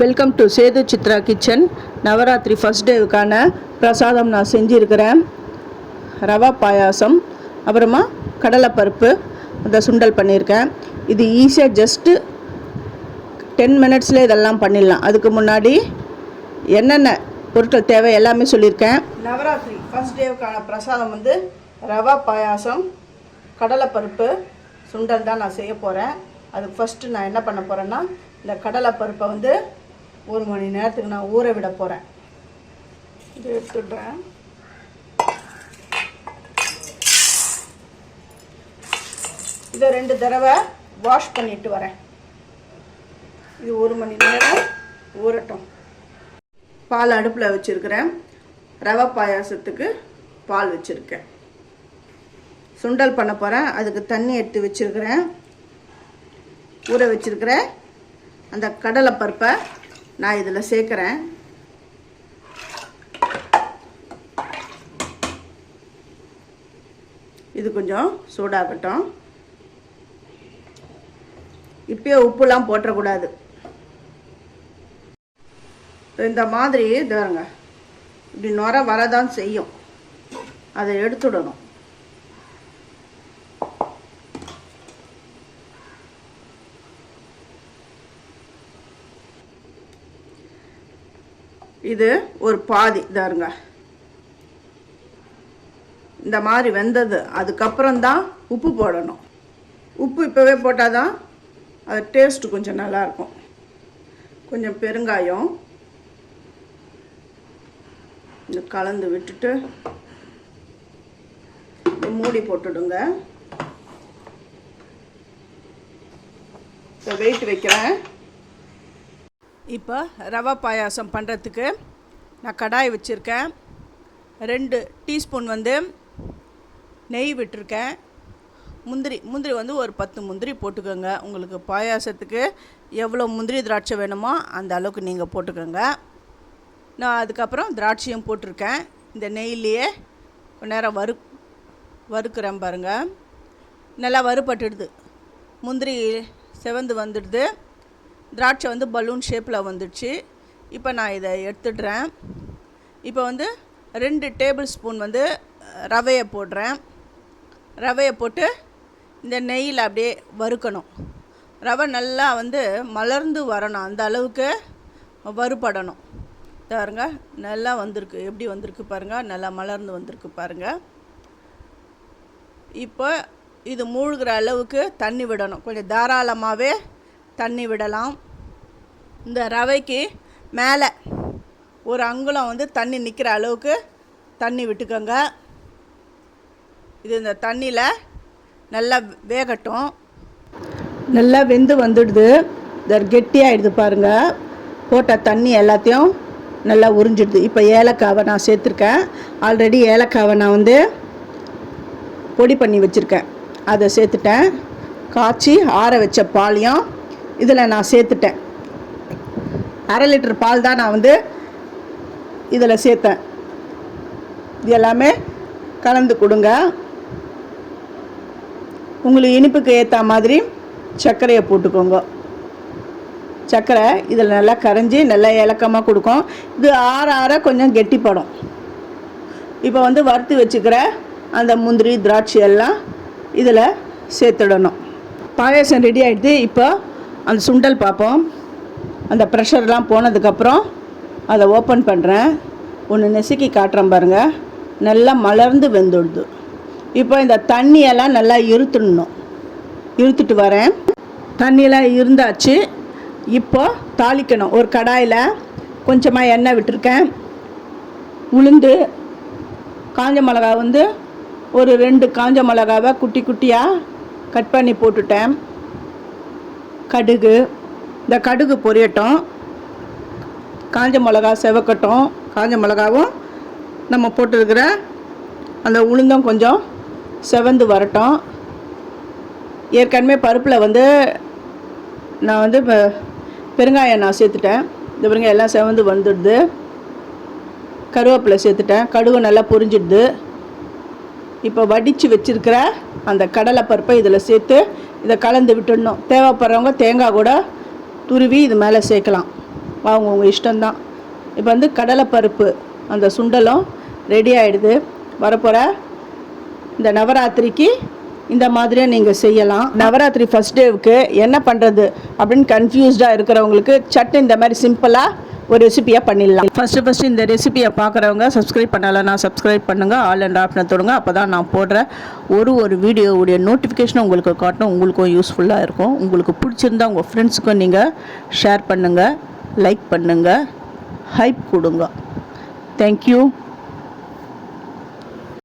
Welcome to Sethu Chitra kitchen. Navaratri first டேவுக்கான பிரசாதம் நான் செஞ்சுருக்கிறேன். ரவா பாயாசம், அப்புறமா கடலைப்பருப்பு, அந்த சுண்டல் பண்ணியிருக்கேன். இது ஈஸியாக ஜஸ்ட்டு 10 மினிட்ஸில் இதெல்லாம் பண்ணிடலாம். அதுக்கு முன்னாடி என்னென்ன பொருட்கள் தேவை எல்லாமே சொல்லியிருக்கேன். நவராத்திரி ஃபஸ்ட் டேவுக்கான பிரசாதம் வந்து ரவா பாயாசம், கடலைப்பருப்பு, சுண்டல் தான் நான் செய்ய போகிறேன். அதுக்கு ஃபஸ்ட்டு நான் என்ன பண்ண போகிறேன்னா, இந்த கடலைப்பருப்பை வந்து 1 மணி நேரத்துக்கு நான் ஊற விட போகிறேன். இது எடுத்துடுறேன். இதை 2 தடவை வாஷ் பண்ணிட்டு வரேன். இது 1 மணி நேரம் ஊறட்டும். பால் அடுப்பில் வச்சுருக்கிறேன். ரவை பாயாசத்துக்கு பால் வச்சுருக்கேன். சுண்டல் பண்ண போகிறேன். அதுக்கு தண்ணி எடுத்து வச்சுருக்கிறேன். ஊற வச்சுருக்கிறேன் அந்த கடலைப்பருப்பை நான் இதில் சேர்க்குறேன். இது கொஞ்சம் சூடாகட்டும். இப்போயே உப்புலாம் போட்டுறக்கூடாது. இந்த மாதிரி இதுங்க இப்படி நுர வரதான் செய்யும். அதை எடுத்துடணும். இது ஒரு பாதி இதாருங்க. இந்த மாதிரி வெந்தது. அதுக்கப்புறம்தான் உப்பு போடணும். உப்பு இப்போவே போட்டால் தான் அது டேஸ்ட்டு கொஞ்சம் நல்லாயிருக்கும். கொஞ்சம் பெருங்காயம் இது கலந்து விட்டுட்டு மூடி போட்டுடுங்க. இப்போ வெயிட் வைக்கிறேன். இப்போ ரவா பாயாசம் பண்ணுறதுக்கு நான் கடாய் வச்சுருக்கேன். 2 டீஸ்பூன் வந்து நெய் விட்டுருக்கேன். முந்திரி வந்து ஒரு 10 முந்திரி போட்டுக்கோங்க. உங்களுக்கு பாயாசத்துக்கு எவ்வளோ முந்திரி திராட்சை வேணுமோ அந்த அளவுக்கு நீங்கள் போட்டுக்கோங்க. நான் அதுக்கப்புறம் திராட்சையும் போட்டிருக்கேன். இந்த நெய்லேயே கொஞ்ச நேரம் வறுக்கிறேன் பாருங்கள். நல்லா வறுபட்டுடுது. முந்திரி செவந்து வந்துடுது. திராட்சை வந்து பலூன் ஷேப்பில் வந்துடுச்சு. இப்போ நான் இதை எடுத்துடுறேன். இப்போ வந்து 2 டேபிள் ஸ்பூன் வந்து ரவையை போடுறேன். ரவையை போட்டு இந்த நெய்யில் அப்படியே வறுக்கணும். ரவை நல்லா வந்து மலர்ந்து வரணும். அந்த அளவுக்கு வறுபடணும். பாருங்க நல்லா வந்திருக்கு. எப்படி வந்திருக்கு பாருங்கள். நல்லா மலர்ந்து வந்திருக்கு பாருங்கள். இப்போ இது மூழ்கிற அளவுக்கு தண்ணி விடணும். கொஞ்சம் தாராளமாகவே தண்ணி விடலாம். இந்த ரவைக்கு மேலே ஒரு அங்குலம் வந்து தண்ணி நிற்கிற அளவுக்கு தண்ணி விட்டுக்கோங்க. இது இந்த தண்ணியில் நல்லா வேகட்டும். நல்லா வெந்து வந்துடுது. கெட்டியாகிடுது பாருங்கள். போட்ட தண்ணி எல்லாத்தையும் நல்லா உறிஞ்சிடுது. இப்போ ஏலக்காவை நான் சேர்த்துருக்கேன். ஆல்ரெடி ஏலக்காவை நான் வந்து பொடி பண்ணி வச்சுருக்கேன். அதை சேர்த்துட்டேன். காய்ச்சி ஆற வச்ச பாலையும் இதில் நான் சேர்த்துட்டேன். 1/2 லிட்டர் பால் தான் நான் வந்து இதில் சேர்த்தேன். இது எல்லாமே கலந்து கொடுங்க. உங்களுக்கு இனிப்புக்கு ஏற்ற மாதிரி சர்க்கரையை போட்டுக்கோங்க. சர்க்கரை இதில் நல்லா கரைஞ்சி நல்லா இலக்கமாக கொடுக்கும். இது ஆற கொஞ்சம் கெட்டிப்படும். இப்போ வந்து வறுத்து வச்சுக்கிற அந்த முந்திரி திராட்சை எல்லாம் இதில் சேர்த்துடணும். பாயாசம் ரெடி ஆகிடுது. இப்போ அந்த சுண்டல் பார்ப்போம். அந்த ப்ரெஷர்லாம் போனதுக்கப்புறம் அதை ஓப்பன் பண்ணுறேன். ஒன்று நெசுக்கி காட்டுறேன் பாருங்கள். நல்லா மலர்ந்து வெந்துடுது. இப்போ இந்த தண்ணியெல்லாம் நல்லா இழுத்துட்டு வரேன். தண்ணியெல்லாம் இருந்தாச்சு. இப்போ தாளிக்கணும். ஒரு கடாயில் கொஞ்சமாக எண்ணெய் விட்டுருக்கேன். உளுந்து, காஞ்ச மிளகா வந்து ஒரு 2 காஞ்ச மிளகாவை குட்டி குட்டியாக கட் பண்ணி போட்டுட்டேன். கடுகு, இந்த கடுகு பொரியட்டும். காஞ்ச மிளகா செவக்கட்டும். காஞ்ச மிளகாவும் நம்ம போட்டுருக்கிற அந்த உளுந்தும் கொஞ்சம் செவந்து வரட்டும். ஏற்கனவே பருப்பில் வந்து நான் வந்து பெருங்காயம் நான் சேர்த்துட்டேன். இந்த பெருங்காயம் எல்லாம் செவந்து வந்துடுது. கருவேப்பிலை சேர்த்துட்டேன். கடுகு நல்லா பொரிஞ்சிடுது. இப்போ வடித்து வச்சுருக்கிற அந்த கடலைப்பருப்பை இதில் சேர்த்து இதை கலந்து விட்டுடணும். தேவைப்படுறவங்க தேங்காய் கூட துருவி இது மேலே சேர்க்கலாம். அவங்க உங்கள் இஷ்டம்தான். இப்போ வந்து கடலைப்பருப்பு அந்த சுண்டலும் ரெடி ஆகிடுது. வரப்போகிற இந்த நவராத்திரிக்கு இந்த மாதிரியே நீங்கள் செய்யலாம். நவராத்திரி ஃபஸ்ட் டேவுக்கு என்ன பண்ணுறது அப்படின்னு கன்ஃபியூஸ்டாக இருக்கிறவங்களுக்கு சட்டு இந்த மாதிரி சிம்பிளாக ஒரு ரெசிபியாக பண்ணிடலாம். ஃபஸ்ட்டு இந்த ரெசிபியை பார்க்குறவங்க சப்ஸ்கிரைப் பண்ணலைன்னா சப்ஸ்கிரைப் பண்ணுங்கள், ஆல் அண்ட் ஆப்ஷனை தொடுங்க. அப்போ தான் நான் போடுற ஒரு வீடியோவுடைய நோட்டிஃபிகேஷனும் உங்களுக்கு காட்டும், உங்களுக்கும் யூஸ்ஃபுல்லாக இருக்கும். உங்களுக்கு பிடிச்சிருந்தா உங்கள் ஃப்ரெண்ட்ஸுக்கும் நீங்கள் ஷேர் பண்ணுங்கள், லைக் பண்ணுங்கள், ஹைப் கொடுங்க. தேங்க்யூ.